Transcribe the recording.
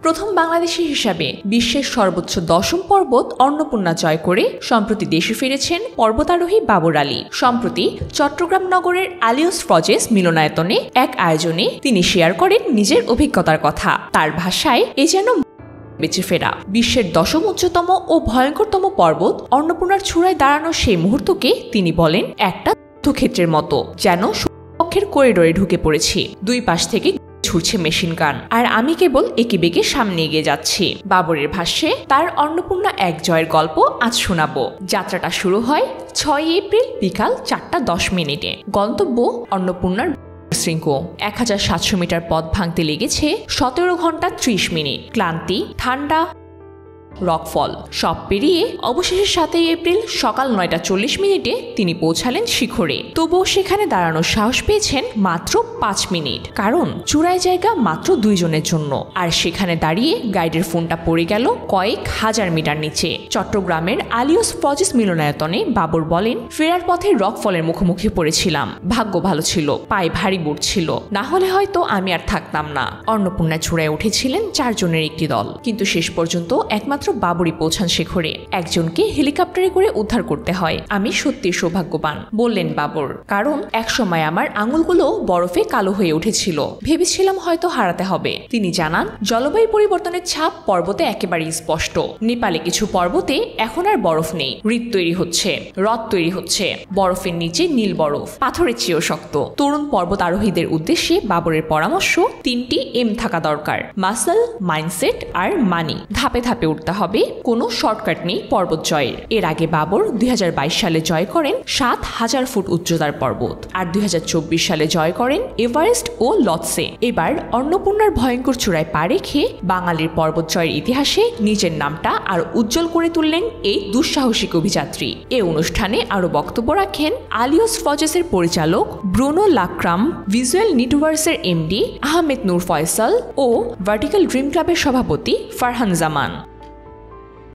প্রথম বাংলাদেশি হিসাবে বিশ্বের সর্বোচ্চ 10ম পর্বত অন্নপূর্ণা জয় করে সম্প্রতি দেশে ফিরেছেন পর্বতারোহী বাবর আলী। সম্প্রতি চট্টগ্রাম নগরের আলিয়স ফ্রজেস মিলনায়তনে এক আয়োজনে তিনি শেয়ার করেন নিজের অভিজ্ঞতার কথা। তার ভাষায় এ যেন বেঁচে ফেরা। বিশ্বের 10ম উচ্চতম ও ভয়ঙ্করতম পর্বত অন্নপূর্ণার চূড়ায় দাঁড়ানো সেই মুহূর্তকে তিনি বলেন একটা যুদ্ধক্ষেত্রের মতো, যেন শত্রুপক্ষের করিডোরে ঢুকে পড়েছি। দুই পাশ থেকে ছুটছে মেশিন গান, আর আমি কেবল একে বেঁকে সামনে এগিয়ে যাচ্ছি। বাবরের ভাষ্যে তার অন্নপূর্ণা এক জয়ের গল্প আজ শোনাবো। যাত্রাটা শুরু হয় 6 এপ্রিল বিকাল 4:10 গন্তব্য অন্নপূর্ণার শৃঙ্গ। 1700 মিটার পথ ভাঙতে লেগেছে 17 ঘন্টা 30 মিনিট। ক্লান্তি, ঠান্ডা, রকফল সব পেরিয়ে অবশেষে 7 এপ্রিল সকাল 9:40 তিনি পৌঁছালেন শিখরে। তবুও সেখানে দাঁড়ানোর সাহস পেয়েছেন মাত্র 5 মিনিট, কারণ চূড়ায় জায়গা মাত্র 2 জনের জন্য। আর সেখানে দাঁড়িয়ে গাইডের ফোনটা পড়ে গেল কয়েক হাজার মিটার নিচে। চট্টগ্রামের আলিয়স ফ্রজেস মিলনায়তনে বাবর বলেন, ফেরার পথে রকফলের মুখোমুখি পড়েছিলাম। ভাগ্য ভালো ছিল, পায়ে ভারী বুট ছিল, না হলে হয়তো আমি আর থাকতাম না। অন্নপূর্ণা চূড়ায় উঠেছিলেন 4 জনের একটি দল, কিন্তু শেষ পর্যন্ত একমাত্র বাবরই পৌঁছান শিখরে। একজনকে হেলিকপ্টারে করে উদ্ধার করতে হয়। আমি সত্যি সৌভাগ্যবান, বললেন বাবর, কারণ একসময় আমার আঙুলগুলো বরফে কালো হয়ে উঠেছিল, ভেবেছিলাম হয়তো হারাতে হবে। তিনি জানান, জলবায়ু পরিবর্তনের ছাপ পর্বতে একেবারেই স্পষ্ট। নেপালে কিছু পর্বতে এখন আর বরফ নেই, হ্রদ তৈরি হচ্ছে, হ্রদ তৈরি হচ্ছে, বরফের নিচে নীল বরফ, পাথরের চেয়েও শক্ত। তরুণ পর্বত আরোহীদের উদ্দেশ্যে বাবরের পরামর্শ, 3টি এম থাকা দরকার: মাসল, মাইন্ডসেট আর মানি। ধাপে ধাপে উঠতে হবে, কোনো শর্টকাট নেই পর্বত জয়ের। এর আগে বাবর 2022 সালে জয় করেন 7000 ফুট উচ্চতার পর্বত, আর 2024 সালে জয় করেন এভারেস্ট ও লৎসে। এবার অন্নপূর্ণার ভয়ঙ্কর চূড়ায় পা রেখে বাঙালির পর্বত জয়ের ইতিহাসে নিজের নামটা আর উজ্জ্বল করে তুললেন এই দুঃসাহসিক অভিযাত্রী। এ অনুষ্ঠানে আরো বক্তব্য রাখেন আলিয়স ফ্রজেসের পরিচালক ব্রুনো লাক্রাম, ভিজুয়াল নিটওয়ার্কসের এমডি আহমেদ নূর ফয়সাল ও ভার্টিক্যাল ড্রিম ক্লাবের সভাপতি ফারহান জামান।